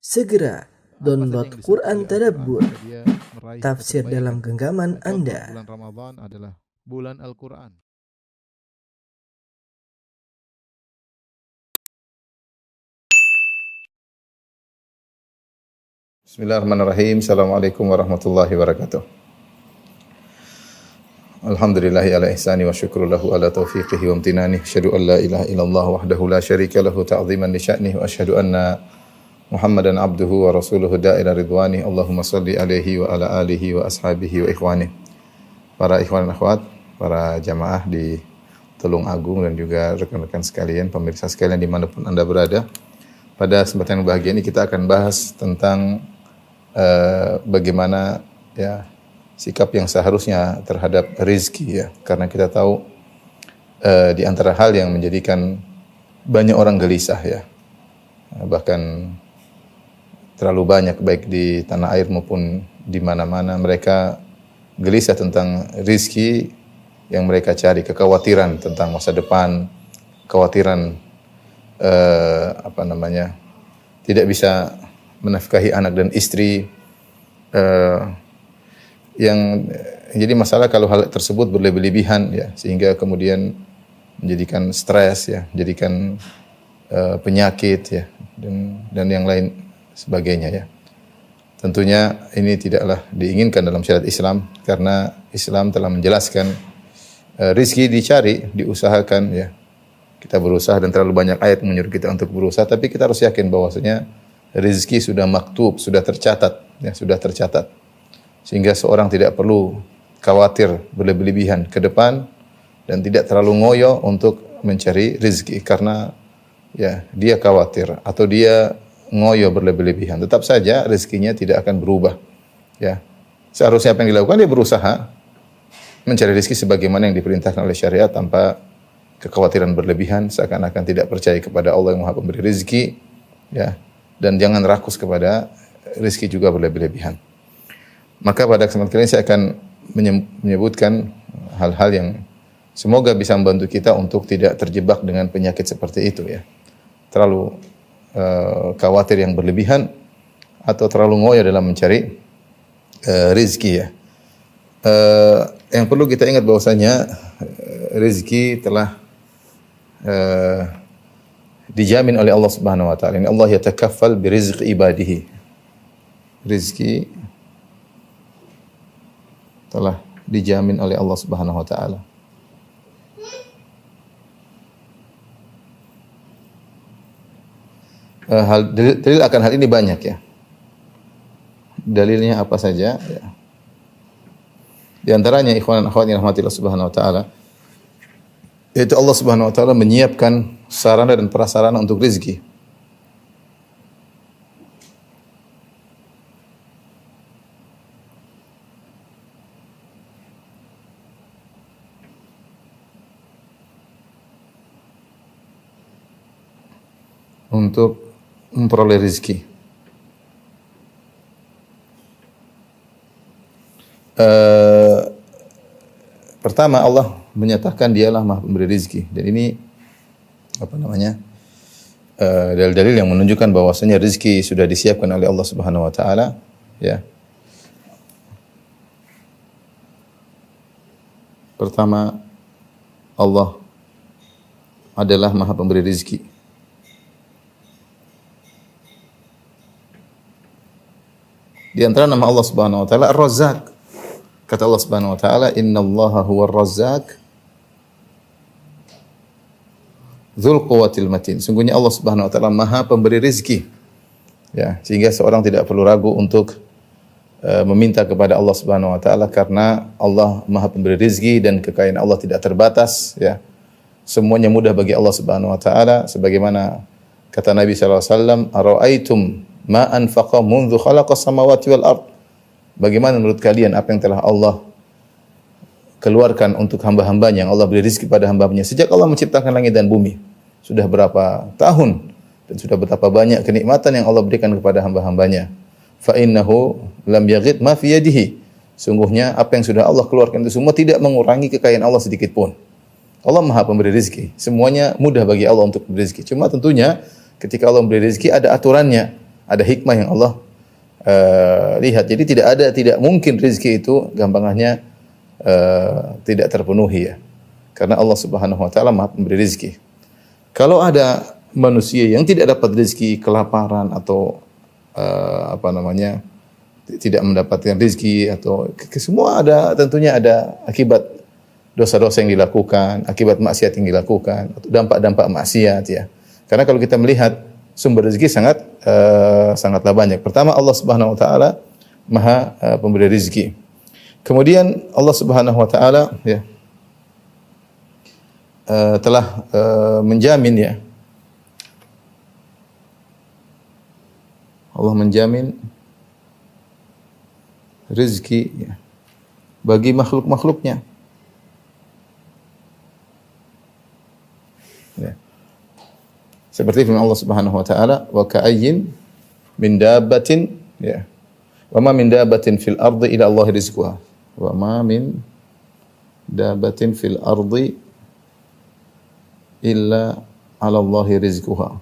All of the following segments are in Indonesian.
Segera download Quran Tadabbur, dia meraih tafsir kebaikan. dalam genggaman Contoh, Anda. bulan Ramadan adalah bulan Al-Quran. Bismillahirrahmanirrahim. Assalamualaikum warahmatullahi wabarakatuh. Alhamdulillahi ala ihsani wa syukru lahu ala taufiqihi wa amtinani. Asyhadu an la ilaha illallah wahdahu la syarika lahu ta'ziman li sya'nihi wa asyhadu anna Muhammadan abduhu wa rasuluhu da'ila ridwani. Allahumma salli alaihi wa ala alihi wa ashabihi wa ikhwani. Para ikhwan dan akhwat, para jamaah di Tulung Agung dan juga rekan-rekan sekalian, pemirsa sekalian dimanapun Anda berada. Pada kesempatan yang bahagia ini kita akan bahas tentang bagaimana ya sikap yang seharusnya terhadap rizki ya, karena kita tahu di antara hal yang menjadikan banyak orang gelisah ya, bahkan terlalu banyak baik di tanah air maupun di mana-mana mereka gelisah tentang rizki yang mereka cari, kekhawatiran tentang masa depan, kekhawatiran tidak bisa menafkahi anak dan istri, yang jadi masalah kalau hal tersebut berlebih-lebihan ya, sehingga kemudian menjadikan stres ya, menjadikan penyakit ya, dan yang lain sebagainya ya. Tentunya ini tidaklah diinginkan dalam syariat Islam, karena Islam telah menjelaskan rizki dicari, diusahakan ya. Kita berusaha dan terlalu banyak ayat menyuruh kita untuk berusaha, tapi kita harus yakin bahwasanya rizki sudah maktub, sudah tercatat, ya, sudah tercatat. Sehingga seorang tidak perlu khawatir berlebih-lebihan ke depan dan tidak terlalu ngoyo untuk mencari rizki, karena ya dia khawatir atau dia ngoyo berlebih-lebihan. Tetap saja rizkinya tidak akan berubah. Ya, seharusnya apa yang dilakukan, dia berusaha mencari rizki sebagaimana yang diperintahkan oleh syariat tanpa kekhawatiran berlebihan, seakan-akan tidak percaya kepada Allah yang Maha Pemberi rizki, ya, dan jangan rakus kepada rizki juga berlebih-lebihan. Maka pada kesempatan kali ini saya akan menyebutkan hal-hal yang semoga bisa membantu kita untuk tidak terjebak dengan penyakit seperti itu ya. Terlalu khawatir yang berlebihan atau terlalu ngoyo dalam mencari rizki ya. Yang perlu kita ingat bahwasanya rizki telah dijamin oleh Allah Subhanahu wa taala. Ini Allah yatakaffal bi rizqi ibadihi. Rizki telah dijamin oleh Allah Subhanahu wa taala. Dalil akan hal ini banyak ya. Dalilnya apa saja ya. Di antaranya ikhwan dan akhwat yang rahmatillah Subhanahu wa taala, yaitu Allah Subhanahu wa taala menyiapkan sarana dan prasarana untuk rezeki. Untuk memperoleh rezeki. Pertama, Allah menyatakan dialah Maha Pemberi rizki, dan ini dalil-dalil yang menunjukkan bahwasanya rizki sudah disiapkan oleh Allah Subhanahu wa taala ya. Pertama, Allah adalah Maha Pemberi rizki. Di antara nama Allah Subhanahu wa taala Ar-Razzaq. Kata Allah Subhanahu wa taala, "Innallaha huwar Razzaq Dzul Quwwatil Matin." Sungguhnya Allah Subhanahu wa taala Maha Pemberi rezeki. Ya, sehingga seorang tidak perlu ragu untuk meminta kepada Allah Subhanahu wa taala, karena Allah Maha Pemberi rezeki dan kekayaan Allah tidak terbatas, ya. Semuanya mudah bagi Allah Subhanahu wa taala, sebagaimana kata Nabi sallallahu alaihi wasallam, "Ara'aitum ma anfaqa mundzu khalaqas samawati wal ard." Bagaimana menurut kalian apa yang telah Allah keluarkan untuk hamba-hambanya, yang Allah beri rezeki pada hamba-hambanya sejak Allah menciptakan langit dan bumi? Sudah berapa tahun dan sudah betapa banyak kenikmatan yang Allah berikan kepada hamba-hambanya. Fa innahu lam yaghid ma fi yadihi. Sungguhnya apa yang sudah Allah keluarkan itu semua tidak mengurangi kekayaan Allah sedikit pun. Allah Maha Pemberi rezeki. Semuanya mudah bagi Allah untuk memberi rezeki. Cuma tentunya ketika Allah memberi rezeki ada aturannya. Ada hikmah yang Allah lihat. Jadi tidak mungkin rezeki itu gampangannya tidak terpenuhi ya. Karena Allah Subhanahu wa taala Maha pemberi rezeki. Kalau ada manusia yang tidak dapat rezeki, kelaparan atau tidak mendapatkan rezeki atau semua tentunya ada akibat dosa-dosa yang dilakukan, akibat maksiat yang dilakukan, atau dampak-dampak maksiat ya. Karena kalau kita melihat sumber rezeki sangatlah banyak. Pertama Allah Subhanahu wa taala Maha pemberi rezeki. Kemudian Allah Subhanahu wa taala ya telah menjamin ya. Allah menjamin rezeki ya, bagi makhluk-makhluknya. Ya. Seperti firman Allah Subhanahu wa taala, "Wa ka'ayyin min dabbatin" ya. "Wa ma min dabbatin fil ardi illa Allah rizquha." Wa ma min dabbatin fil ardi illa 'ala Allah rizquha.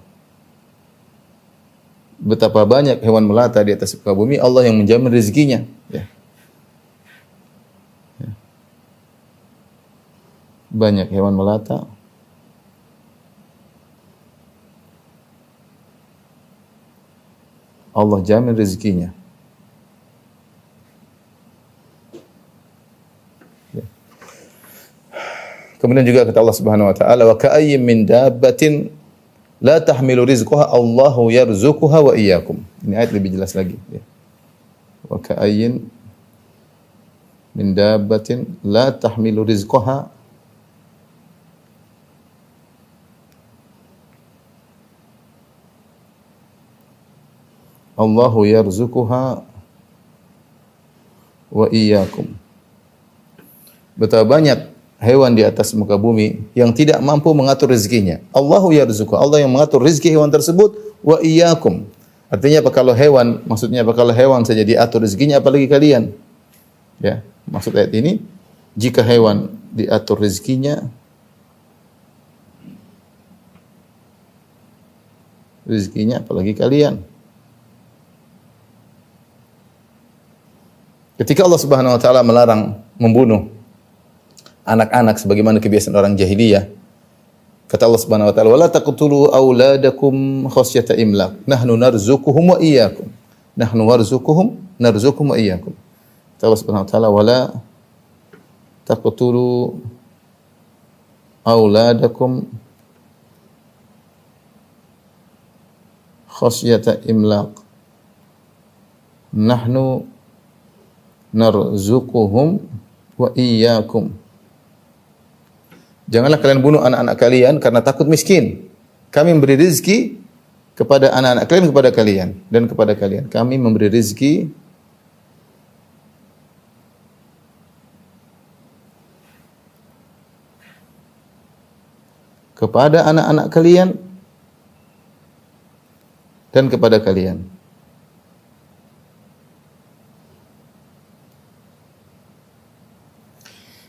Betapa banyak hewan melata di atas muka bumi, Allah yang menjamin rezekinya. Ya. Ya. Banyak hewan melata. Allah jamin rezekinya. Ya. Kemudian juga kata Allah Subhanahu wa taala, "Wa ka'ayyin min dabbatin la tahmilu rizqaha Allahu yarzuquha wa iyyakum." Ini ayat lebih jelas lagi ya. Wa ka'ayyin min dabbatin la tahmilu rizqaha Allahu yarzuquha wa iyyakum. Betapa banyak hewan di atas muka bumi yang tidak mampu mengatur rezekinya. Allahu yarzuquha, Allah yang mengatur rezeki hewan tersebut, wa iyyakum. Artinya apa kalau hewan, maksudnya apa kalau hewan saja diatur rezekinya, apalagi kalian? Ya, maksud ayat ini, jika hewan diatur rezekinya apalagi kalian. Ketika Allah Subhanahu wa taala melarang membunuh anak-anak sebagaimana kebiasaan orang jahiliyah, kata Allah Subhanahu wa taala, "Wala taqtulu auladakum khasyata imlaq. Nahnu narzuquhum wa iyyakum." Nahnu narzuquhum wa iyyakum. Kata Allah Subhanahu wa taala, "Wala taqtulu auladakum khasyata imlaq. Nahnu narzuquhum wa iyyakum." Janganlah kalian bunuh anak-anak kalian karena takut miskin. Kami memberi rezeki kepada anak-anak kalian kepada kalian dan kepada kalian. Kami memberi rezeki kepada anak-anak kalian dan kepada kalian.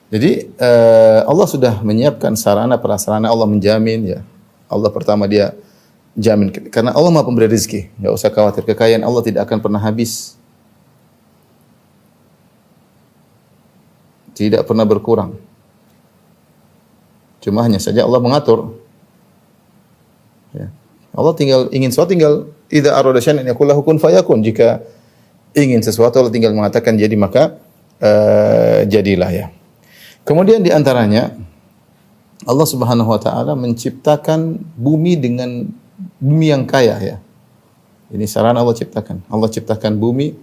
Jadi Allah sudah menyiapkan sarana prasarana, Allah menjamin ya. Allah pertama dia jamin karena Allah Maha pemberi rezeki, enggak usah khawatir, kekayaan Allah tidak akan pernah habis. Tidak pernah berkurang. Cuma hanya saja Allah mengatur. Ya. Allah ingin sesuatu tinggal idza arada syai'an an yakul lahu kun fayakun. Jika ingin sesuatu Allah tinggal mengatakan jadi maka jadilah ya. Kemudian di antaranya Allah Subhanahu wa taala menciptakan bumi dengan bumi yang kaya ya. Ini sarana Allah ciptakan. Allah ciptakan bumi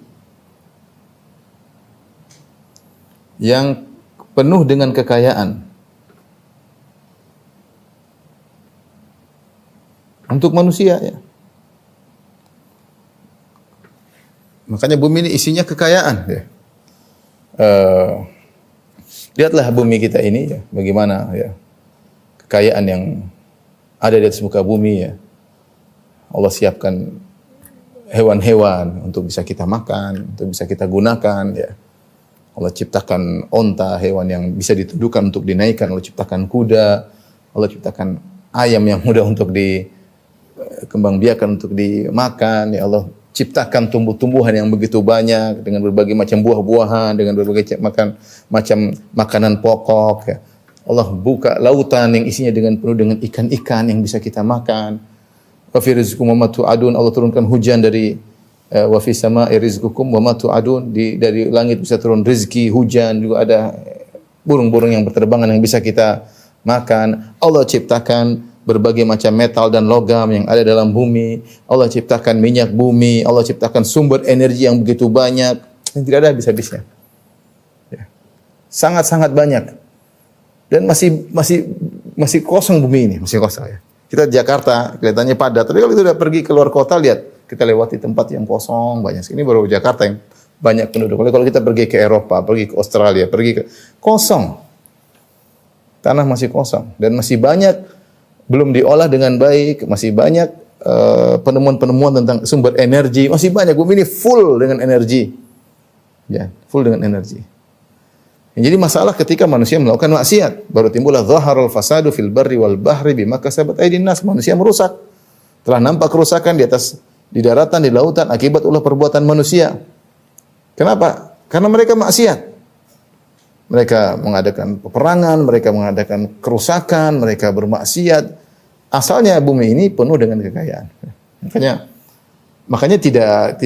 yang penuh dengan kekayaan. Untuk manusia ya. Makanya bumi ini isinya kekayaan ya. Lihatlah bumi kita ini ya, bagaimana ya kekayaan yang ada di atas muka bumi ya. Allah siapkan hewan-hewan untuk bisa kita makan, untuk bisa kita gunakan ya. Allah ciptakan onta, hewan yang bisa dituduhkan untuk dinaikkan. Allah ciptakan kuda, Allah ciptakan ayam yang mudah untuk dikembangbiakan, untuk dimakan ya. Allah ciptakan tumbuh-tumbuhan yang begitu banyak dengan berbagai macam buah-buahan, dengan berbagai macam makanan pokok ya. Allah buka lautan yang isinya dengan penuh dengan ikan-ikan yang bisa kita makan. Wa fi rizqikum wa ma tu'adun, Allah turunkan hujan dari wa fi sama'i rizqukum wa ma tu'adun, dari langit bisa turun rezeki, hujan, juga ada burung-burung yang berterbangan yang bisa kita makan. Allah ciptakan berbagai macam metal dan logam yang ada dalam bumi. Allah ciptakan minyak bumi. Allah ciptakan sumber energi yang begitu banyak yang tidak ada habis-habisnya. Ya. Sangat-sangat banyak. Dan masih kosong bumi ini, masih kosong ya. Kita di Jakarta kelihatannya padat, tapi kalau kita udah pergi keluar kota lihat, kita lewati tempat yang kosong banyak. Ini baru Jakarta yang banyak penduduk. Kalau kita pergi ke Eropa, pergi ke Australia, pergi ke kosong. Tanah masih kosong dan masih banyak belum diolah dengan baik, masih banyak penemuan-penemuan tentang sumber energi, masih banyak. Bumi ini full dengan energi. Ya, full dengan energi. Jadi masalah ketika manusia melakukan maksiat, baru timbullah zaharul fasadu fil barri wal bahri bima kasabat aydin nas. Manusia merusak. Telah nampak kerusakan di daratan, di lautan akibat ulah perbuatan manusia. Kenapa? Karena mereka maksiat. Mereka mengadakan peperangan, mereka mengadakan kerusakan, mereka bermaksiat. Asalnya bumi ini penuh dengan kekayaan. Makanya tidak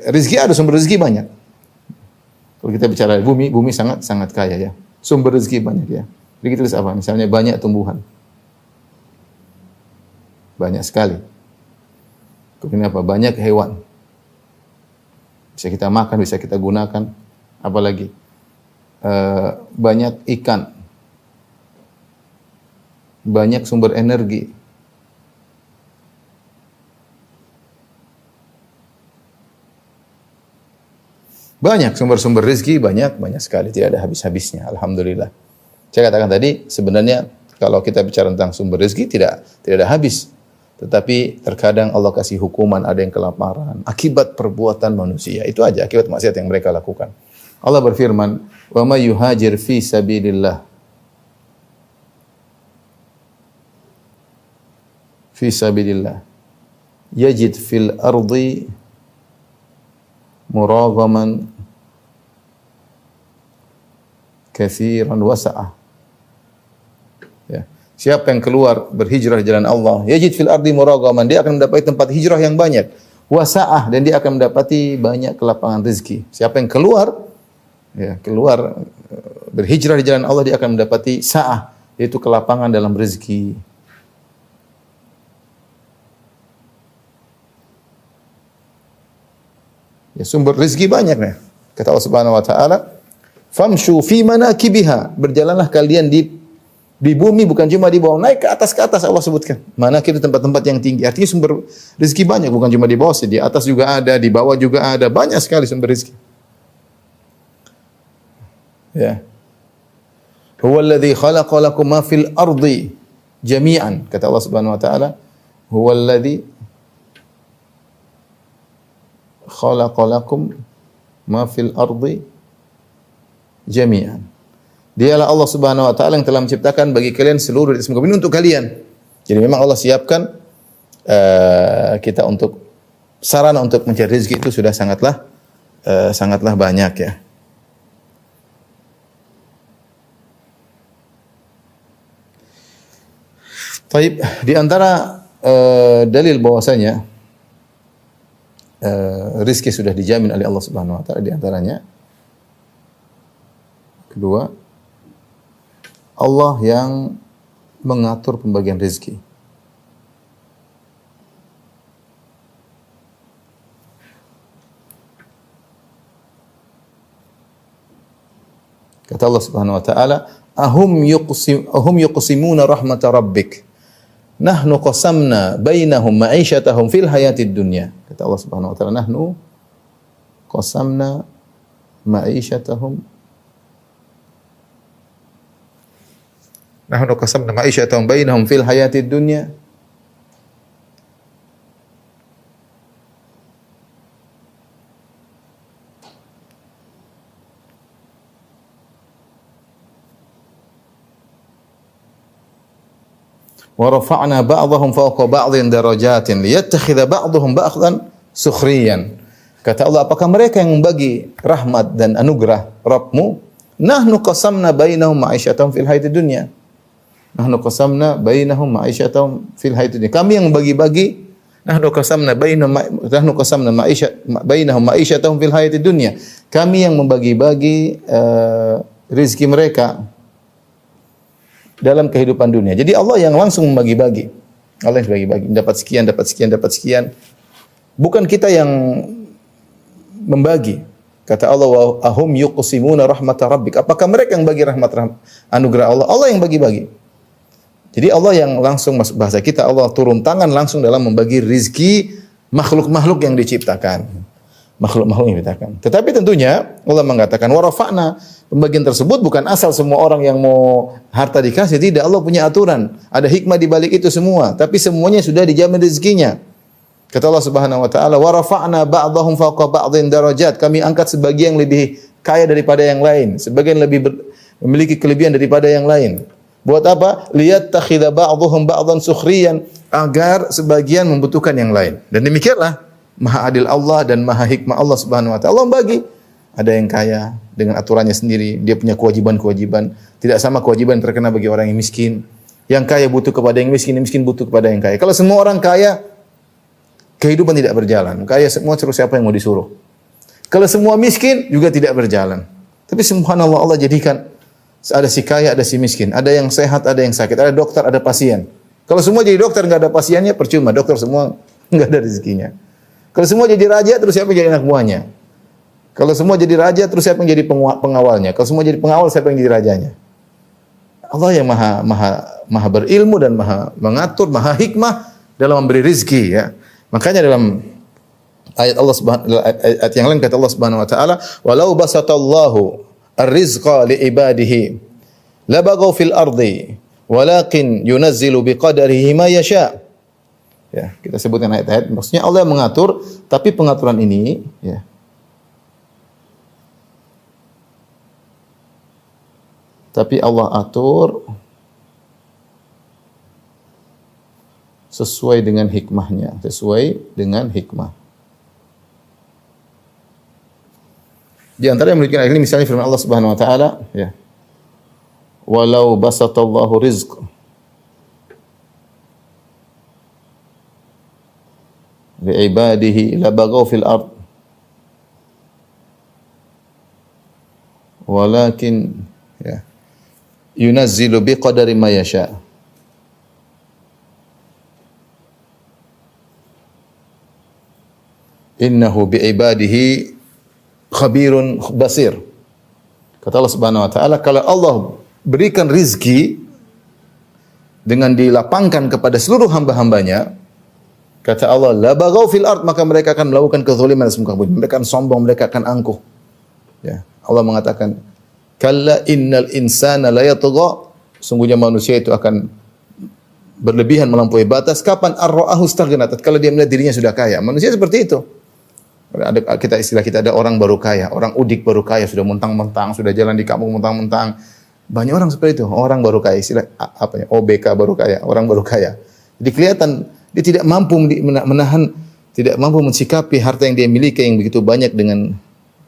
rezeki ada, sumber rezeki banyak. Kalau kita bicara bumi sangat kaya ya. Sumber rezeki banyak ya. Jadi kita tulis apa? Misalnya banyak tumbuhan. Banyak sekali. Kemudian apa? Banyak hewan. Bisa kita makan, bisa kita gunakan. Apalagi? Banyak ikan, banyak sumber energi, banyak sumber-sumber rezeki, banyak sekali, tidak ada habis-habisnya. Alhamdulillah. Saya katakan tadi sebenarnya kalau kita bicara tentang sumber rezeki tidak ada habis, tetapi terkadang Allah kasih hukuman, ada yang kelaparan akibat perbuatan manusia. Itu aja akibat maksiat yang mereka lakukan. Allah berfirman, "Wa may yuhajir fi sabilillah yajid fil ardi muragaman katsiran wasa'ah." Ya. Siapa yang keluar berhijrah di jalan Allah, yajid fil ardi muragaman, dia akan mendapati tempat hijrah yang banyak, wasa'ah, dan dia akan mendapati banyak kelapangan rezeki. Siapa yang keluar berhijrah di jalan Allah, dia akan mendapati sa'ah, yaitu kelapangan dalam rezeki. Ya, sumber rezeki banyak ya. Kata Allah Subhanahu wa taala, "Famshu fi manakibiha." Berjalanlah kalian di bumi, bukan cuma di bawah, naik ke atas Allah sebutkan. Manakib itu tempat-tempat yang tinggi. Artinya sumber rezeki banyak, bukan cuma di bawah, di atas juga ada, di bawah juga ada, banyak sekali sumber rezeki. Ya. Huwallazi khalaqa lakum ma fil ardi jami'an. Kata Allah Subhanahu wa taala, huwallazi khalaqa lakum ma fil ardi jami'an. Dialah Allah Subhanahu wa taala yang telah menciptakan bagi kalian seluruh di atas muka bumi untuk kalian. Jadi memang Allah siapkan kita untuk sarana untuk mencari rezeki itu sudah sangatlah banyak ya. Baik, di antara dalil bahwasanya rezeki sudah dijamin oleh Allah Subhanahu wa taala, di antaranya kedua, Allah yang mengatur pembagian rezeki. Kata Allah Subhanahu wa taala, ahum yuqsimuna rahmata rabbik. Nahnu qasamna bainahum ma'isyatahum fil hayatid dunya. Kata Allah Subhanahu wa taala, nahnu qasamna ma'isyatahum bainahum fil hayatid dunya. Wa rafa'na ba'dahum fawqa ba'dhin darajatin liyattakhidha ba'dhum ba'dhan sukhriyan. Kata Allah, apakah mereka yang membagi rahmat dan anugerah Rabbmu? Nahnu qasamna bainahum ma'isyatahum fil hayatid dunya. Nahnu qasamna bainahum ma'isyatahum fil hayatid dunya. Kami yang membagi-bagi, nahnu qasamna bainahum ma'isyatahum fil hayatid dunya. Kami yang membagi-bagi rezeki mereka dalam kehidupan dunia. Jadi Allah yang langsung membagi-bagi. Allah yang bagi-bagi, dapat sekian, dapat sekian, dapat sekian. Bukan kita yang membagi. Kata Allah, wa ahum yuqsimuna rahmata rabbik. Apakah mereka yang bagi rahmat anugerah Allah? Allah yang bagi-bagi. Jadi Allah yang langsung, bahasa kita, Allah turun tangan langsung dalam membagi rizki makhluk-makhluk yang diciptakan. Makhluk-makhluk yang diciptakan. Tetapi tentunya Allah mengatakan, wa rafa'na, pembagian tersebut bukan asal semua orang yang mau harta dikasih. Tidak, Allah punya aturan. Ada hikmah di balik itu semua. Tapi semuanya sudah dijamin rezekinya. Kata Allah Subhanahu wa taala, "Wa rafa'na ba'dahum fawqa ba'dhin darajat." Kami angkat sebagian lebih kaya daripada yang lain, sebagian memiliki kelebihan daripada yang lain. Buat apa? Liyattakhidha ba'dhum ba'dhan sukhriyan, agar sebagian membutuhkan yang lain. Dan demikianlah Maha Adil Allah dan Maha Hikmah Allah Subhanahu wa taala. Allah membagi. Ada yang kaya dengan aturannya sendiri, dia punya kewajiban-kewajiban. Tidak sama kewajiban yang terkena bagi orang yang miskin. Yang kaya butuh kepada yang miskin butuh kepada yang kaya. Kalau semua orang kaya, kehidupan tidak berjalan. Kaya semua, terus siapa yang mau disuruh? Kalau semua miskin juga tidak berjalan. Tapi subhanallah, Allah jadikan ada si kaya, ada si miskin, ada yang sehat, ada yang sakit, ada dokter, ada pasien. Kalau semua jadi dokter nggak ada pasiennya, percuma. Dokter semua nggak ada rezekinya. Kalau semua jadi raja, terus siapa yang jadi anak buahnya? Kalau semua jadi raja, terus siapa yang jadi pengawalnya? Kalau semua jadi pengawal, siapa yang jadi rajanya? Allah yang maha berilmu dan maha mengatur, maha hikmah dalam memberi rezeki, ya. Makanya dalam ayat Allah ayat yang lain kata Allah Subhanahu wa taala, "Walau basatallahu ar-rizqa li ibadihi labaghaw fil ardi walakin yunazzilu biqadarihi ma yasha." Ya, kita sebutkan ayat-ayat, maksudnya Allah yang mengatur, tapi pengaturan ini, ya, tapi Allah atur sesuai dengan hikmahnya, sesuai dengan hikmah. Di antara yang menunjukkan ini misalnya firman Allah Subhanahu wa taala, ya. Walau basatallahu rizq li ibadihi labaghaw fil ard walakin, ya, yunazzilu biqadari ma yasha. Innahu bi'ibadihi khabirun basir. Kata Allah Subhanahu wa taala, kalau Allah berikan rizki dengan dilapangkan kepada seluruh hamba-hambanya, kata Allah, la baghaw fil ard, maka mereka akan melakukan kezaliman di muka bumi. Mereka akan sombong, mereka akan angkuh. Ya, Allah mengatakan, kalla innal insana la yatgha, sungguhnya manusia itu akan berlebihan melampaui batas. Kapan ar-ra'ahu istaghna, tatkala dia melihat dirinya sudah kaya. Manusia seperti itu. Ada istilah kita, ada orang baru kaya, orang udik baru kaya, sudah mentang-mentang, sudah jalan di kampung mentang-mentang. Banyak orang seperti itu, orang baru kaya, istilah apa ya, OBK baru kaya, orang baru kaya. Jadi kelihatan dia tidak mampu menahan, tidak mampu mensikapi harta yang dia miliki yang begitu banyak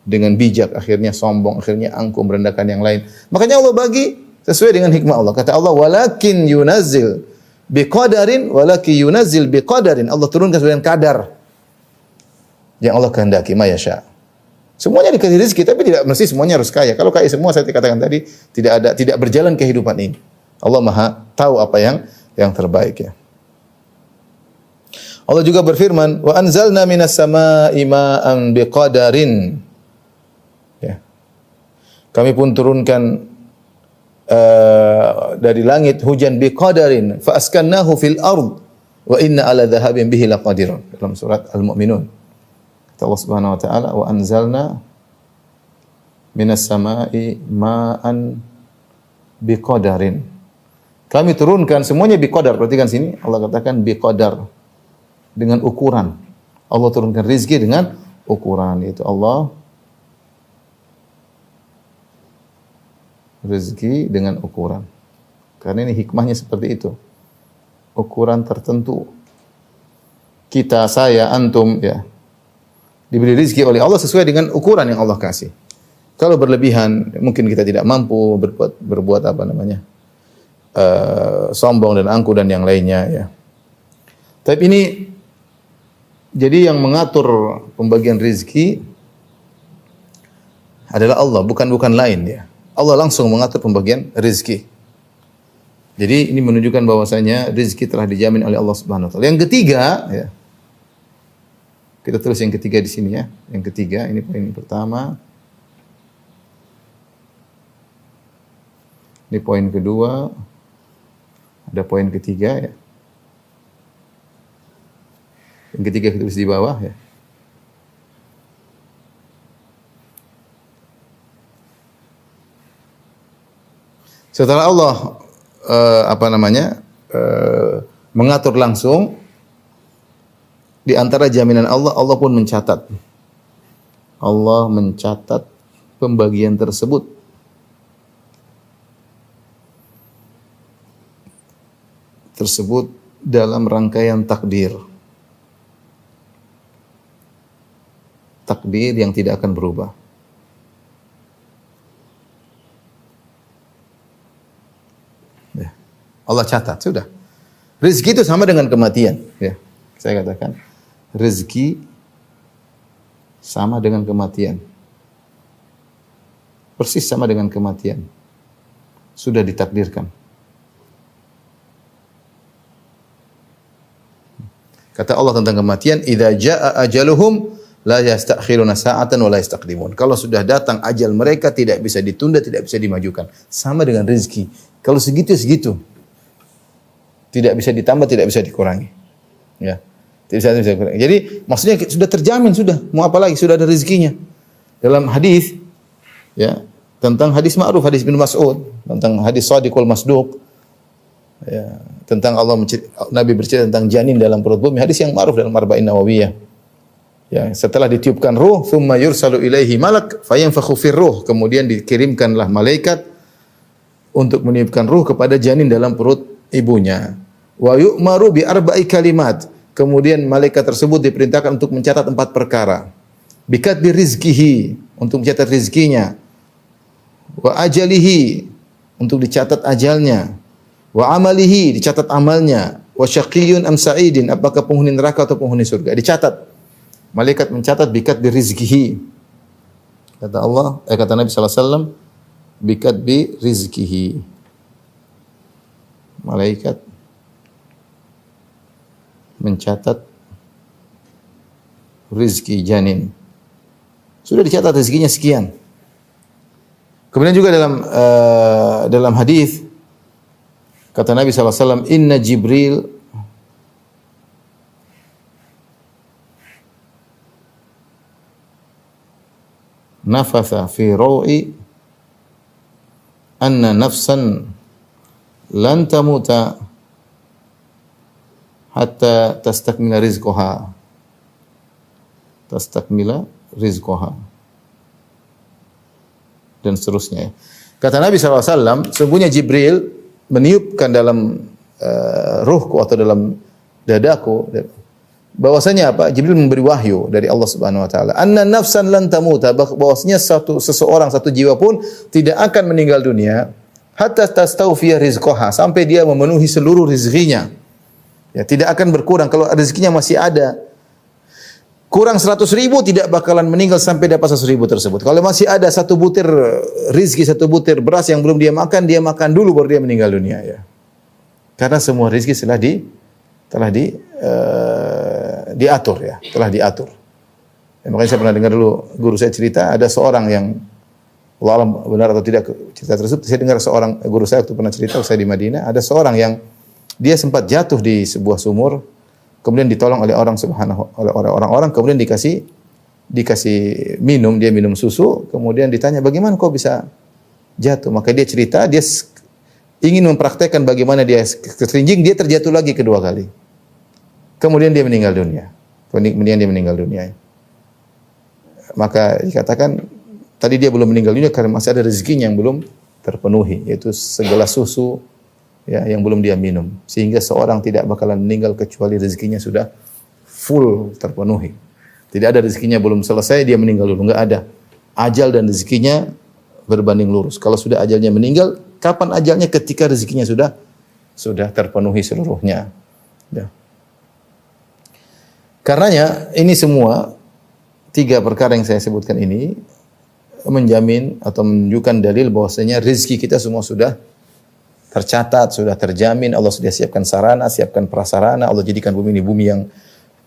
dengan bijak, akhirnya sombong, akhirnya angkuh, merendahkan yang lain. Makanya Allah bagi sesuai dengan hikmah Allah. Kata Allah, walakin yunazzil biqadarin, Allah turunkan sesuai dengan kadar yang Allah kehendaki, ma yasha. Semuanya dikasih rezeki, tapi tidak mesti semuanya harus kaya. Kalau kaya semua, saya katakan tadi, tidak berjalan kehidupan ini. Allah Maha tahu apa yang terbaik, ya. Allah juga berfirman, wa anzalna minas samaa'i ma'an biqadarin. Ya. Kami pun turunkan dari langit hujan biqadarin, fa askannahu fil ard wa inna ala dhahabin bihi laqadirun. Dalam surat Al-Mu'minun. Kata Allah Subhanahu wa taala, wa anzalna minas samaa'i ma'an biqadarin. Kami turunkan semuanya biqadar. Perhatikan sini, Allah katakan biqadar, dengan ukuran. Allah turunkan rezeki dengan ukuran, yaitu Allah rezeki dengan ukuran. Karena ini hikmahnya seperti itu. Ukuran tertentu. Kita, saya, antum, ya, Diberi rezeki oleh Allah sesuai dengan ukuran yang Allah kasih. Kalau berlebihan, mungkin kita tidak mampu berbuat apa namanya, sombong dan angku dan yang lainnya ya. Tapi ini jadi yang mengatur pembagian rezeki adalah Allah, bukan lain ya. Allah langsung mengatur pembagian rezeki. Jadi ini menunjukkan bahwasanya rezeki telah dijamin oleh Allah Subhanahu wa taala. Yang ketiga ya. Kita tulis yang ketiga di sini ya. Yang ketiga, ini poin pertama. Ini poin kedua. Ada poin ketiga ya. Yang ketiga kita tulis di bawah ya. Setelah Allah mengatur langsung, di antara jaminan Allah, Allah pun mencatat. Allah mencatat pembagian tersebut. Tersebut dalam rangkaian takdir. Takdir yang tidak akan berubah. Ya. Allah catat, sudah. Rezeki itu sama dengan kematian. Ya. Saya katakan, rezeki sama dengan kematian. Persis sama dengan kematian. Sudah ditakdirkan. Kata Allah tentang kematian, "Idza jaa ajaluhum la yastakhiruna sa'atan wa la yastaqdimun." Kalau sudah datang ajal mereka tidak bisa ditunda, tidak bisa dimajukan. Sama dengan rezeki. Kalau segitu segitu. Tidak bisa ditambah, tidak bisa dikurangi. Ya. Tidak bisa dikurangi. Jadi maksudnya sudah terjamin sudah. Mau apa lagi? Sudah ada rezekinya. Dalam hadis ya, tentang hadis ma'ruf, hadis bin Mas'ud, tentang hadis shadiqul masduq. Ya, tentang Nabi bercerita tentang janin dalam perut bumi, hadis yang ma'ruf dalam Arba'in Nawawiyah. Ya, setelah ditiupkan ruh, thumma yursalu ilaihi malak fayanfakhu fir ruh, kemudian dikirimkanlah malaikat untuk meniupkan ruh kepada janin dalam perut ibunya. Wa yu'maru bi arba'i kalimat, kemudian malaikat tersebut diperintahkan untuk mencatat 4 perkara. Bikatbi rizkihi, untuk mencatat rizkinya. Wa ajalihi, untuk dicatat ajalnya. Wa amalihi, dicatat amalnya. Wa syaqiyyun am sa'idin, apakah penghuni neraka atau penghuni surga. Dicatat. Malaikat mencatat bikat bi rizkihi. Kata Allah, kata Nabi sallallahu alaihi wasallam, bikat bi rizkihi. Malaikat mencatat rizki janin. Sudah dicatat rezekinya sekian. Kemudian juga dalam hadis kata Nabi sallallahu alaihi wasallam, "Inna Jibril nafatha fi rawi anna nafsan lan tamuta hatta tastakmila rizqaha." Tastakmila rizqaha. Dan seterusnya. Kata Nabi SAW, sungguhnya Jibril meniupkan dalam ruhku atau dalam dadaku, bahwasanya apa? Jibril memberi wahyu dari Allah Subhanahu wa taala. Anna nafsan lan tamuta, bahwasanya satu jiwa pun tidak akan meninggal dunia hatta tastawfiya rizqaha, sampai dia memenuhi seluruh rezekinya. Ya, tidak akan berkurang kalau rezekinya masih ada. Kurang 100.000 tidak bakalan meninggal sampai dapat 100.000 tersebut. Kalau masih ada 1 butir rizki, 1 butir beras yang belum dia makan dulu baru dia meninggal dunia ya. Karena semua rizki telah diatur ya, telah diatur. Ya, makanya saya pernah dengar dulu guru saya cerita, ada seorang yang Allah alam benar atau tidak cerita tersebut, saya dengar seorang guru saya waktu pernah cerita saya di Madinah, ada seorang yang dia sempat jatuh di sebuah sumur, kemudian ditolong oleh orang-orang, kemudian dikasih minum, dia minum susu, kemudian ditanya bagaimana kau bisa jatuh, maka dia cerita dia ingin mempraktekkan bagaimana dia keserinjing, dia terjatuh lagi kedua kali. Kemudian dia meninggal dunia. Maka dikatakan tadi dia belum meninggal dunia karena masih ada rezekinya yang belum terpenuhi, yaitu segelas susu ya yang belum dia minum. Sehingga seorang tidak bakalan meninggal kecuali rezekinya sudah full terpenuhi. Tidak ada rezekinya belum selesai dia meninggal dulu, enggak ada. Ajal dan rezekinya berbanding lurus. Kalau sudah ajalnya meninggal, kapan ajalnya? Ketika rezekinya sudah terpenuhi seluruhnya. Ya. Karenanya ini semua 3 perkara yang saya sebutkan ini menjamin atau menunjukkan dalil bahwasanya rezeki kita semua sudah tercatat, sudah terjamin. Allah sudah siapkan sarana, siapkan prasarana. Allah jadikan bumi ini bumi yang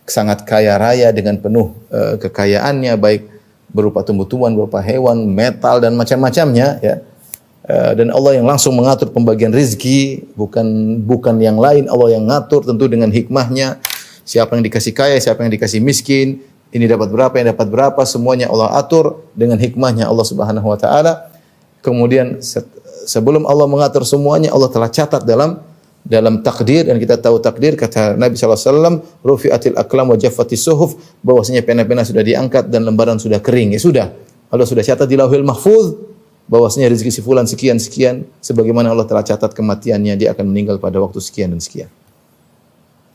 sangat kaya raya dengan penuh kekayaannya, baik berupa tumbuh-tumbuhan, berupa hewan, metal dan macam-macamnya. Ya. Dan Allah yang langsung mengatur pembagian rezeki, bukan yang lain. Allah yang ngatur tentu dengan hikmahnya. Siapa yang dikasih kaya, siapa yang dikasih miskin, ini dapat berapa, yang dapat berapa, semuanya Allah atur dengan hikmahnya Allah Subhanahu wa taala. Kemudian sebelum Allah mengatur semuanya, Allah telah catat dalam takdir, dan kita tahu takdir, kata Nabi sallallahu alaihi wasallam, rufi'atil aqlam wa jaffatis suhuf, bahwasanya pena-pena sudah diangkat dan lembaran sudah kering. Ya sudah. Allah sudah catat di Lauhil Mahfuz bahwasanya rezeki si fulan sekian, sebagaimana Allah telah catat kematiannya, dia akan meninggal pada waktu sekian dan sekian.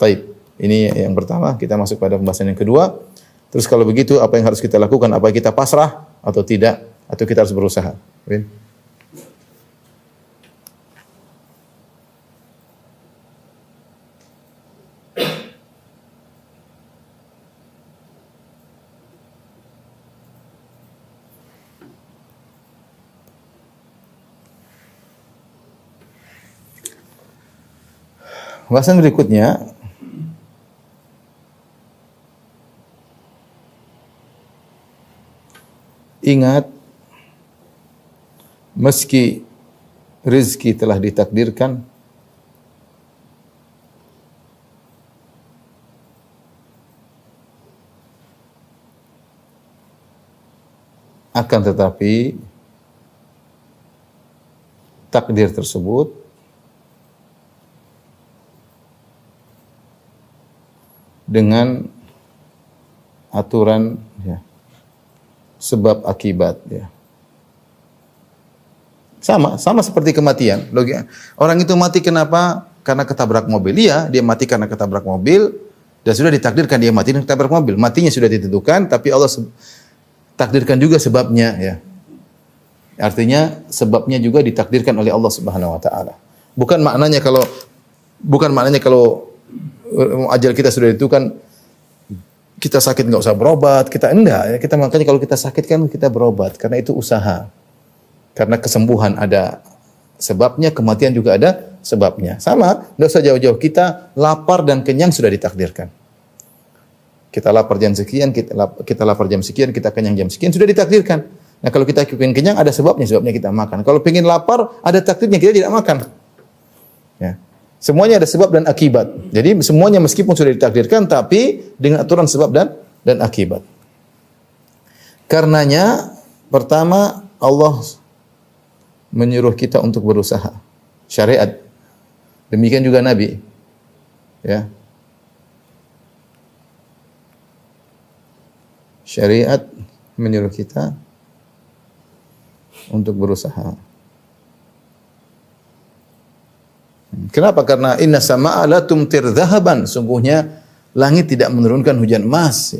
Baik. Ini yang pertama, kita masuk pada pembahasan yang kedua. Terus kalau begitu, apa yang harus kita lakukan? Apa kita pasrah atau tidak? Atau kita harus berusaha? Win? Pembahasan berikutnya, ingat, meski rezeki telah ditakdirkan, akan tetapi takdir tersebut dengan aturan, ya, sebab akibat, ya. Sama seperti kematian. Orang itu mati kenapa? Karena ketabrak mobil. Iya, dia mati karena ketabrak mobil dan sudah ditakdirkan dia mati karena ketabrak mobil. Matinya sudah ditentukan, tapi Allah takdirkan juga sebabnya, ya. Artinya sebabnya juga ditakdirkan oleh Allah Subhanahu wa taala. Bukan maknanya kalau ajal kita sudah ditentukan, kita sakit nggak usah berobat, kita enggak, ya. Kita makanya kalau kita sakit kan kita berobat karena itu usaha. Karena kesembuhan ada sebabnya, kematian juga ada sebabnya. Sama, enggak usah jauh-jauh, kita lapar dan kenyang sudah ditakdirkan. Kita lapar jam sekian, kita lapar jam sekian, kita kenyang jam sekian, sudah ditakdirkan. Nah, kalau kita ingin kenyang ada sebabnya kita makan. Kalau ingin lapar ada takdirnya, kita tidak makan. Ya. Semuanya ada sebab dan akibat. Jadi semuanya meskipun sudah ditakdirkan, tapi dengan aturan sebab dan akibat. Karenanya, pertama Allah menyuruh kita untuk berusaha. Syariat. Demikian juga Nabi. Ya. Syariat menyuruh kita untuk berusaha. Kenapa? Karena inna sama'a la tumtir dhahaban. Sungguhnya langit tidak menurunkan hujan emas.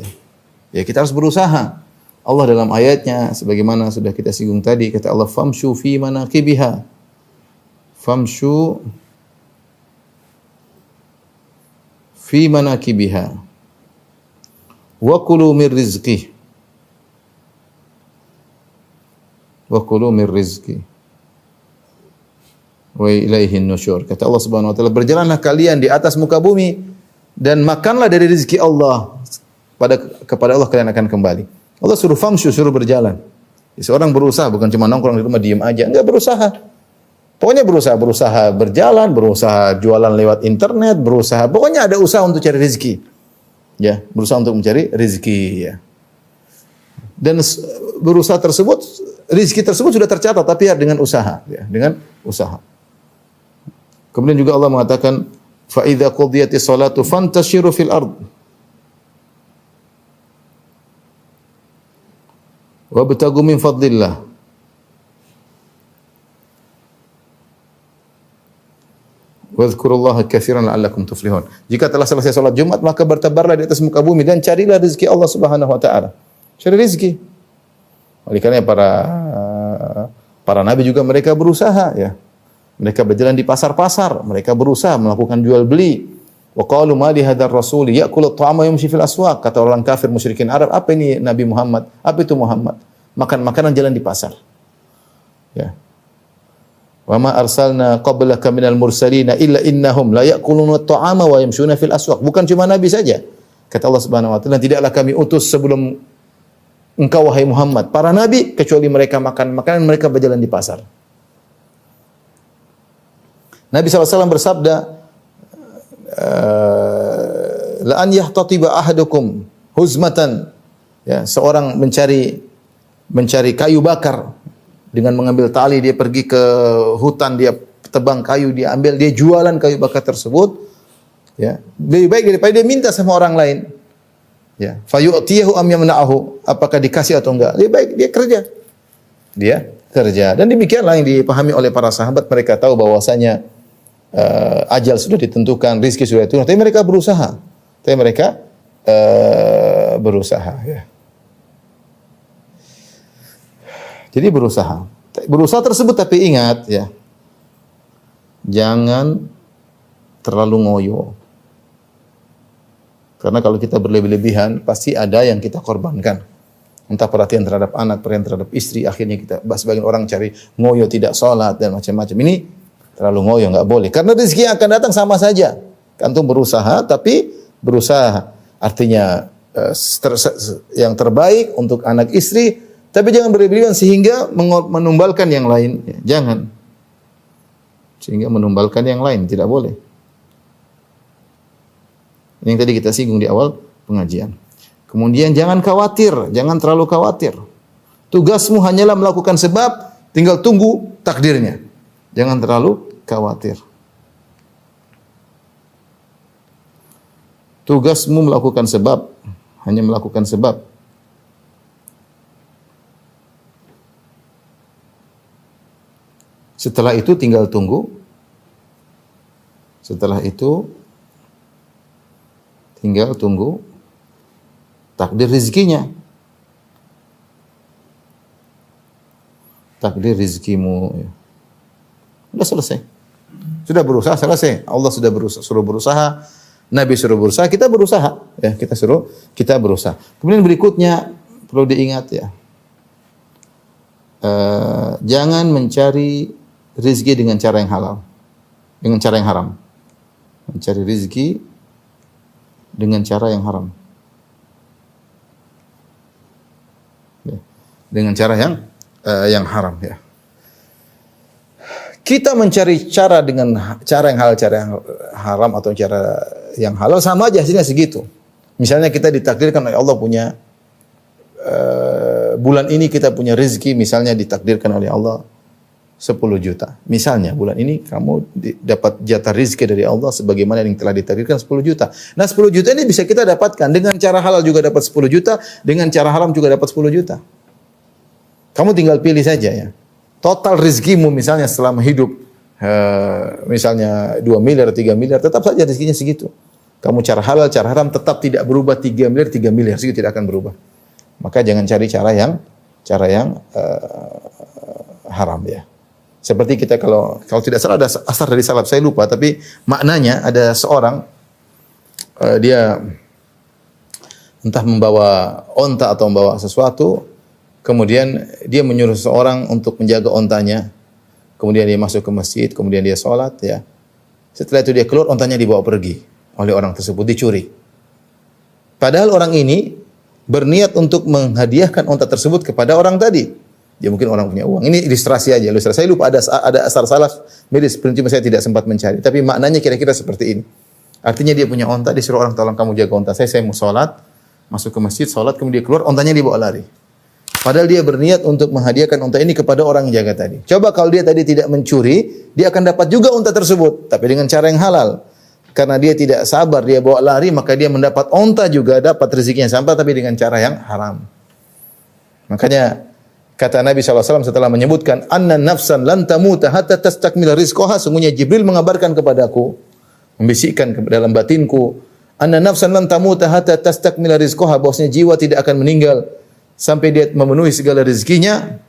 Ya, kita harus berusaha. Allah dalam ayatnya, sebagaimana sudah kita singgung tadi, kata Allah, famshu fi manaqibiha. Famshu fi manaqibiha. Wa kulu min rizqih. Wa kulu min rizqih. Wa ilaihin nusyur. Kata Allah Subhanahu wa taala, berjalanlah kalian di atas muka bumi dan makanlah dari rezeki Allah. Kepada Allah kalian akan kembali. Allah suruh famshu, suruh berjalan. Seorang berusaha, bukan cuma nongkrong di rumah diam aja, enggak, berusaha. Pokoknya berusaha berjalan, berusaha jualan lewat internet, berusaha, pokoknya ada usaha untuk cari rezeki. Ya, berusaha untuk mencari rezeki, ya. Dan berusaha tersebut, rezeki tersebut sudah tercatat, tapi dengan usaha, ya, dengan usaha. Kemudian juga Allah mengatakan, fa idza qudiyatis salatu fantashiru fil ard wabtagu min fadlillah. Wa Wadhkurullaha katsiran la'allakum tuflihun. Jika telah selesai salat Jumat, maka bertebarlah di atas muka bumi dan carilah rezeki Allah Subhanahu wa taala. Cari rezeki. Oleh karena para nabi juga mereka berusaha ya. Mereka berjalan di pasar-pasar, mereka berusaha melakukan jual beli. Wa qalu ma li hadzal rasul ya'kulu at-ta'ama yamshi fil aswaq. Kata orang kafir musyrikin Arab, apa ini Nabi Muhammad? Apa itu Muhammad? Makan makanan jalan di pasar. Ya. Wa ma arsalna qablaka minal mursalina illa innahum la ya'kuluna at-ta'ama wa yamshuna fil aswaq. Bukan cuma nabi saja. Kata Allah Subhanahu wa taala, tidaklah kami utus sebelum engkau wahai Muhammad para nabi kecuali mereka makan makanan, mereka berjalan di pasar. Nabi SAW bersabda, la an yahtatiba ahadukum huzmatan, ya, seorang mencari kayu bakar dengan mengambil tali, dia pergi ke hutan, dia tebang kayu, dia ambil, dia jualan kayu bakar tersebut, ya, lebih baik daripada dia minta sama orang lain, ya, fayu'tiyahu am yamna'ahu, apakah dikasih atau enggak, lebih baik dia kerja, dan demikianlah yang dipahami oleh para sahabat. Mereka tahu bahwasanya ajal sudah ditentukan, rizki sudah ditentukan, tapi mereka berusaha, ya. Jadi berusaha tersebut, tapi ingat ya, jangan terlalu ngoyo. Karena kalau kita berlebih-lebihan, pasti ada yang kita korbankan. Entah perhatian terhadap anak, perhatian terhadap istri, akhirnya kita, sebagian orang cari ngoyo, tidak sholat dan macam-macam. Ini terlalu ngoyo, nggak boleh. Karena rezeki yang akan datang sama saja. Antum berusaha, tapi berusaha artinya yang terbaik untuk anak istri. Tapi jangan berlebihan sehingga menumbalkan yang lain. Jangan. Sehingga menumbalkan yang lain. Tidak boleh. Yang tadi kita singgung di awal pengajian. Kemudian jangan khawatir. Jangan terlalu khawatir. Tugasmu hanyalah melakukan sebab. Tinggal tunggu takdirnya. Jangan terlalu khawatir. Tugasmu melakukan sebab. Hanya melakukan sebab. Setelah itu tinggal tunggu. Setelah itu tinggal tunggu takdir rezekinya. Takdir rezekimu. Sudah selesai. Sudah berusaha, selesai. Allah sudah suruh berusaha. Nabi suruh berusaha, kita berusaha. Ya, kita berusaha. Kemudian berikutnya perlu diingat ya. Jangan mencari rezeki dengan cara yang halal, dengan cara yang haram. Mencari rezeki dengan cara yang haram, ya, dengan cara yang haram. Ya. Kita mencari cara dengan cara yang halal, cara yang haram atau cara yang halal sama aja hasilnya segitu. Misalnya kita ditakdirkan oleh Allah punya bulan ini kita punya rezeki, misalnya ditakdirkan oleh Allah 10 juta. Misalnya bulan ini kamu dapat jatah rezeki dari Allah sebagaimana yang telah ditakdirkan 10 juta. Nah 10 juta ini bisa kita dapatkan dengan cara halal juga dapat 10 juta, dengan cara haram juga dapat 10 juta. Kamu tinggal pilih saja ya. Total rezekimu misalnya selama hidup misalnya 2 miliar, 3 miliar, tetap saja rezekinya segitu. Kamu cara halal, cara haram tetap tidak berubah, 3 miliar, 3 miliar, segitu tidak akan berubah. Maka jangan cari cara yang haram ya. Seperti kita kalau tidak salah ada asar dari salaf, saya lupa, tapi maknanya ada seorang dia entah membawa onta atau membawa sesuatu, kemudian dia menyuruh seorang untuk menjaga ontanya, kemudian dia masuk ke masjid, kemudian dia sholat ya. Setelah itu dia keluar, ontanya dibawa pergi oleh orang tersebut, dicuri. Padahal orang ini berniat untuk menghadiahkan onta tersebut kepada orang tadi. Dia mungkin orang punya uang. Ini ilustrasi aja. Ilustrasi. Saya lupa ada asar salaf miris. Cuma saya tidak sempat mencari. Tapi maknanya kira-kira seperti ini. Artinya dia punya onta. Disuruh orang, tolong kamu jaga onta saya. Saya mau sholat. Masuk ke masjid, sholat. Kemudian dia keluar. Ontanya dibawa lari. Padahal dia berniat untuk menghadiahkan onta ini kepada orang yang jaga tadi. Coba kalau dia tadi tidak mencuri. Dia akan dapat juga onta tersebut. Tapi dengan cara yang halal. Karena dia tidak sabar. Dia bawa lari. Maka dia mendapat onta juga. Dapat rezekinya sampai. Tapi dengan cara yang haram. Makanya Kata Nabi SAW setelah menyebutkan anna nafsan lan tamuta hatta tastakmila rizqaha, sungguhnya Jibril mengabarkan kepadaku, membisikkan ke dalam batinku, anna nafsan lan tamuta hatta tastakmila rizqaha, bahwasanya jiwa tidak akan meninggal sampai dia memenuhi segala rezekinya.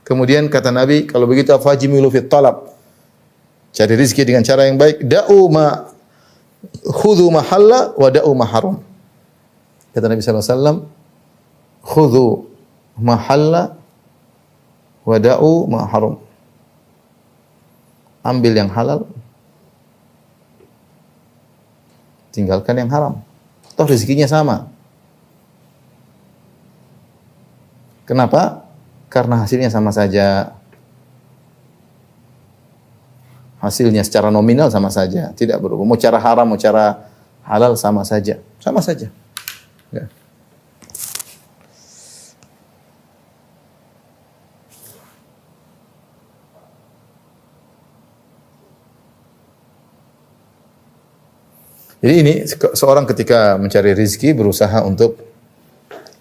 Kemudian kata Nabi, kalau begitu fajimilu fit talab, cari rezeki dengan cara yang baik. Khudhu ma halla wa da'u ma haram. Kata Nabi SAW, khudhu ma halla wa da'u ma haram. Ambil yang halal, tinggalkan yang haram. Toh rezekinya sama. Kenapa? Karena hasilnya sama saja. Hasilnya secara nominal sama saja, tidak berubah. Mau cara haram, mau cara halal sama saja. Sama saja. Ya. Jadi ini seorang ketika mencari rezeki berusaha untuk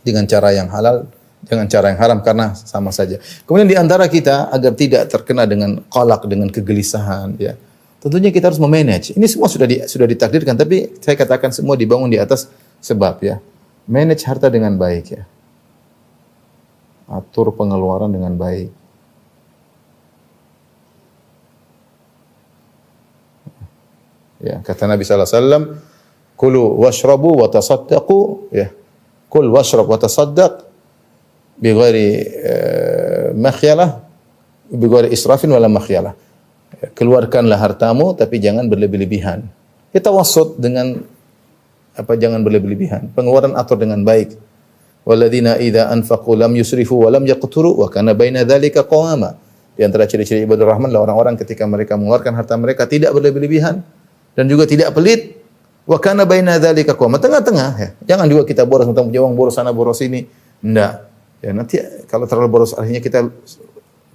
dengan cara yang halal, dengan cara yang haram, karena sama saja. Kemudian di antara kita agar tidak terkena dengan qalaq, dengan kegelisahan, ya. Tentunya kita harus memanage. Ini semua sudah ditakdirkan, tapi saya katakan semua dibangun di atas sebab, ya. Manage harta dengan baik, ya. Atur pengeluaran dengan baik. Ya, kata Nabi sallallahu alaihi wasallam, "Kulu washrabu wa tasaddaqu," ya. Kul washrab wa tasaddaq bighairi makhyalah, bighairi israfin wala makhyalah. Keluarkanlah hartamu tapi jangan berlebih-lebihan. Kita wasut dengan apa, jangan berlebih-lebihan. Pengeluaran atur dengan baik. Walladzina idza anfaqu lam yusrifu wa lam yaqturu wa kana baina dzalika qawama. Di antara ciri-ciri ibadur rahman adalah orang-orang ketika mereka mengeluarkan harta mereka tidak berlebih-lebihan dan juga tidak pelit. Wa kana baina dzalika qawama, tengah-tengah, ya. Jangan juga kita boros, mentang uang boros sana boros sini. Enggak. Ya, nanti kalau terlalu boros akhirnya kita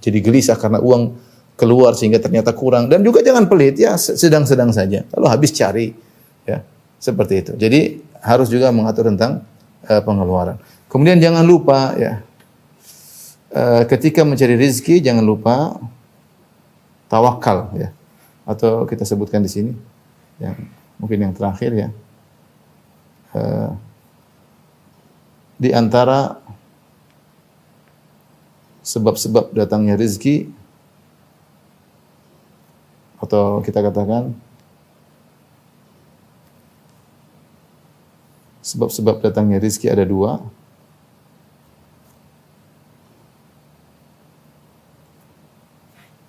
jadi gelisah karena uang keluar sehingga ternyata kurang. Dan juga jangan pelit, ya, sedang-sedang saja. Lalu habis cari, ya. Seperti itu. Jadi harus juga mengatur tentang pengeluaran. Kemudian jangan lupa, ya, ketika mencari rezeki jangan lupa tawakal, ya. Atau kita sebutkan di sini, yang mungkin yang terakhir, ya, di antara sebab-sebab datangnya rezeki, atau kita katakan sebab-sebab datangnya rezeki ada dua.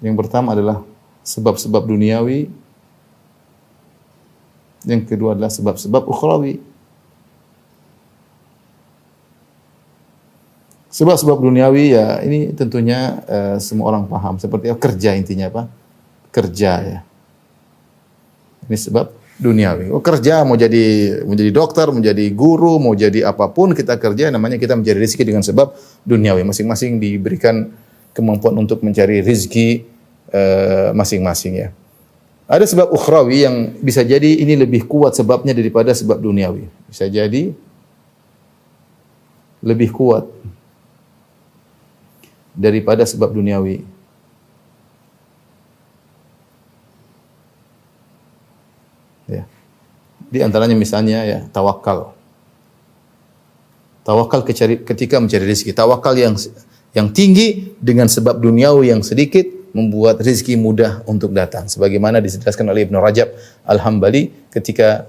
Yang pertama adalah sebab-sebab duniawi, yang kedua adalah sebab-sebab ukhrawi. Sebab-sebab duniawi, ya, ini tentunya semua orang paham. Seperti kerja, intinya apa? Kerja, ya. Ini sebab duniawi. Kerja, mau jadi dokter, menjadi guru, mau jadi apapun kita kerja, namanya kita mencari rezeki dengan sebab duniawi. Masing-masing diberikan kemampuan untuk mencari rezeki masing-masing, ya. Ada sebab ukhrawi yang bisa jadi ini lebih kuat sebabnya daripada sebab duniawi. Bisa jadi lebih kuat daripada sebab duniawi. Ya. Di antaranya misalnya, ya, tawakal. Tawakal ketika mencari rezeki. Tawakal yang tinggi dengan sebab duniawi yang sedikit membuat rezeki mudah untuk datang. Sebagaimana dijelaskan oleh Ibnu Rajab Al-Hambali ketika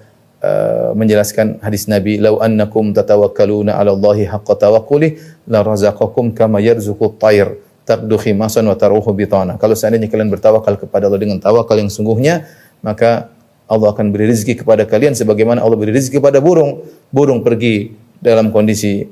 menjelaskan hadis Nabi, "Lau annakum tatawakkaluna 'ala Allahi haqqa tawakkuli la razaqakum kama yarzuqut tayr taqdu khimasan wa taruhu bitana." Kalau seandainya kalian bertawakal kepada Allah dengan tawakal yang sungguhnya, maka Allah akan beri rezeki kepada kalian sebagaimana Allah beri rezeki kepada burung. Burung pergi dalam kondisi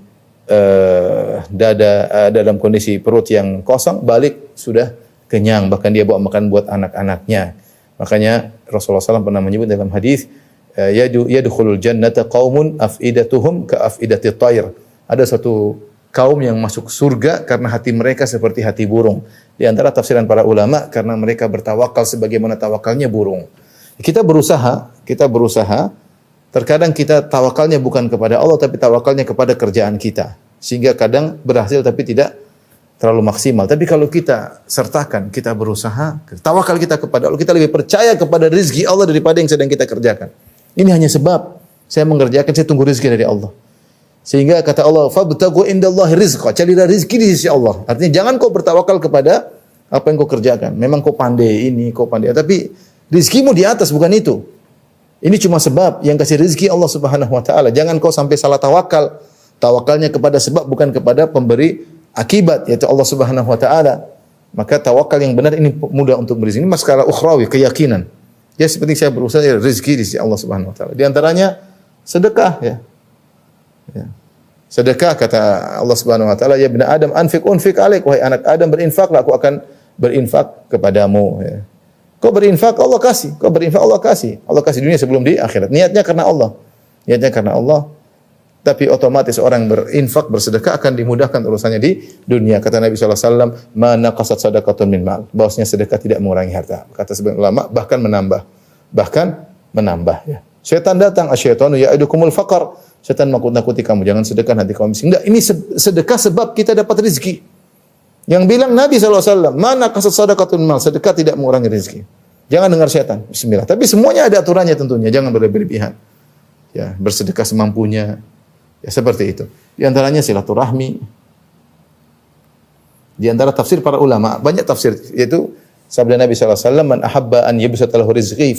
dalam kondisi perut yang kosong, balik sudah kenyang, bahkan dia bawa makan buat anak-anaknya. Makanya Rasulullah SAW pernah menyebut dalam hadis, yadkhulul jannata qaumun afidatuhum ka afidati tayr. Ada satu kaum yang masuk surga karena hati mereka seperti hati burung. Di antara tafsiran para ulama, karena mereka bertawakal sebagaimana tawakalnya burung. Kita berusaha, terkadang kita tawakalnya bukan kepada Allah tapi tawakalnya kepada kerjaan kita. Sehingga kadang berhasil tapi tidak terlalu maksimal. Tapi kalau kita sertakan, kita berusaha, tawakal kita kepada Allah, kita lebih percaya kepada rezeki Allah daripada yang sedang kita kerjakan. Ini hanya sebab saya mengerjakan, saya tunggu rezeki dari Allah. Sehingga kata Allah, "Fabtaghu indallahi rizqa." Carilah rezeki di sisi Allah. Artinya jangan kau bertawakal kepada apa yang kau kerjakan. Memang kau pandai ini, kau pandai, tapi rezekimu di atas, bukan itu. Ini cuma sebab yang kasih rezeki Allah Subhanahu wa taala. Jangan kau sampai salah tawakal. Tawakalnya kepada sebab, bukan kepada pemberi akibat, yaitu Allah Subhanahu wa taala. Maka tawakal yang benar ini mudah untuk berizin. Ini masalah ukhrawi, keyakinan. Ya seperti saya berusaha, ya, rezeki di sisi Allah Subhanahu wa taala. Di antaranya sedekah, ya. Ya. Sedekah kata Allah Subhanahu wa taala, "Ya ibnu Adam, anfiq unfiq alaik." Wahai anak Adam, berinfaklah, aku akan berinfak kepadamu, ya. Kau berinfak, Allah kasih. Kau berinfak, Allah kasih. Allah kasih dunia sebelum di akhirat. Niatnya karena Allah. Niatnya karena Allah. Tapi otomatis orang berinfak, bersedekah akan dimudahkan urusannya di dunia. Kata Nabi SAW, "Ma naqasat sadaqatun min mal." Bahwasanya sedekah tidak mengurangi harta. Kata sebagian ulama, bahkan menambah. Bahkan menambah, ya. Syaitan datang, asyaitanu ya'idukumul faqar. Syaitan menakut-nakuti kamu, jangan sedekah nanti kamu miskin. Enggak, ini sedekah sebab kita dapat rezeki. Yang bilang Nabi SAW, "Ma naqasat sadaqatun min mal." Sedekah tidak mengurangi rezeki. Jangan dengar syaitan. Bismillah. Tapi semuanya ada aturannya tentunya, jangan berlebihan. Ya, bersedekah semampunya. Ya seperti itu. Di antaranya silaturahmi. Di antara tafsir para ulama, banyak tafsir, yaitu sabda Nabi SAW, "Man ahabba an yubsata lahu rizqi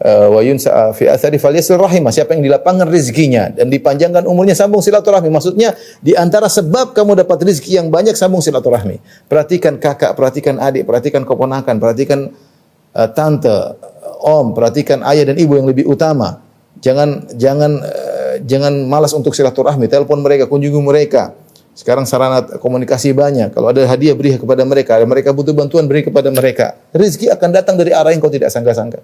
wa yunsa fi athari falyasil rahimah." Siapa yang dilapangkan rezekinya dan dipanjangkan umurnya, sambung silaturahmi. Maksudnya di antara sebab kamu dapat rezeki yang banyak, sambung silaturahmi. Perhatikan kakak, perhatikan adik, perhatikan keponakan, perhatikan tante, om, perhatikan ayah dan ibu yang lebih utama. Jangan malas untuk silaturahmi, telepon mereka, kunjungi mereka. Sekarang sarana komunikasi banyak. Kalau ada hadiah, beri kepada mereka. Kalau mereka butuh bantuan, beri kepada mereka. Rezeki akan datang dari arah yang kau tidak sangka-sangka.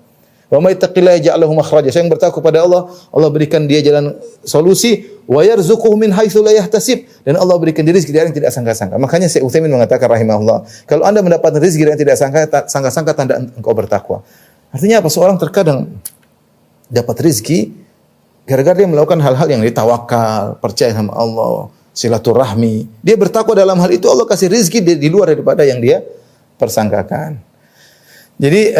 Wa may yattaqillaha yaj'al lahu makhraja. Saya yang bertakwa kepada Allah, Allah berikan dia jalan solusi. Wa yarzuquhu min haitsu la yahtasib. Dan Allah berikan dia rezeki dari yang tidak sangka-sangka. Makanya Syekh Utsaimin mengatakan rahimahullah, kalau Anda mendapat rezeki dari yang tidak sangka-sangka, tanda engkau bertakwa. Artinya apa? Seorang terkadang dapat rezeki gara-gara dia melakukan hal-hal yang ditawakal, percaya sama Allah, silaturahmi. Dia bertakwa dalam hal itu, Allah kasih rezeki di luar daripada yang dia persangkakan. Jadi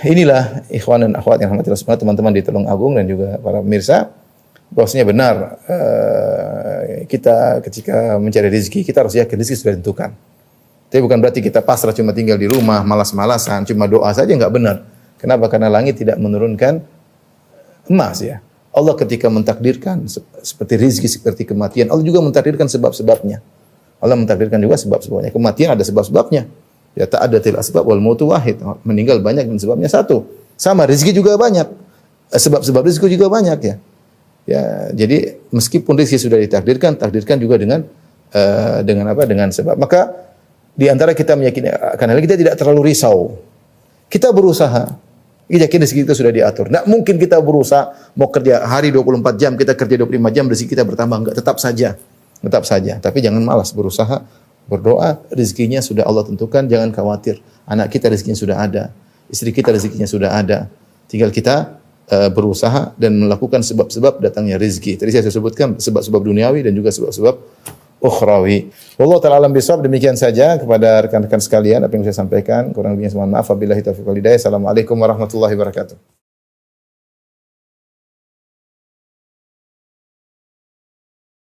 inilah ikhwan dan akhwat yang rahmatillah semua, teman-teman di Tulung Agung dan juga para pemirsa, bahwasanya benar kita ketika mencari rezeki, kita harus yakin rezeki sudah ditentukan. Tapi bukan berarti kita pasrah cuma tinggal di rumah, malas-malasan, cuma doa saja, enggak benar. Kenapa? Karena langit tidak menurunkan emas, ya. Allah ketika mentakdirkan seperti rezeki, seperti kematian, Allah juga mentakdirkan sebab-sebabnya. Allah mentakdirkan juga sebab-sebabnya. Kematian ada sebab-sebabnya. Ya ta'addatil asbab wal mautu wahid. Meninggal banyak dan sebabnya satu. Sama rezeki juga banyak. Sebab-sebab rezeki juga banyak, ya. Ya, jadi meskipun rezeki sudah ditakdirkan, takdirkan juga dengan apa? Dengan sebab. Maka di antara kita meyakini karena kita tidak terlalu risau. Kita berusaha. Kita yakin rezeki kita sudah diatur. Tidak mungkin kita berusaha mau kerja hari 24 jam, kita kerja 25 jam, rezeki kita bertambah. Enggak, tetap saja. Tetap saja. Tapi jangan malas berusaha. Berdoa, rezekinya sudah Allah tentukan, jangan khawatir. Anak kita rezekinya sudah ada, istri kita rezekinya sudah ada. Tinggal kita berusaha dan melakukan sebab-sebab datangnya rezeki. Tadi saya sebutkan sebab-sebab duniawi dan juga sebab-sebab ukhrawi. Wallahu ta'ala alam bisawab. Demikian saja kepada rekan-rekan sekalian apa yang saya sampaikan. Kurang lebihnya mohon maaf. Wabillahi taufiq wal hidayah. Assalamualaikum warahmatullahi wabarakatuh.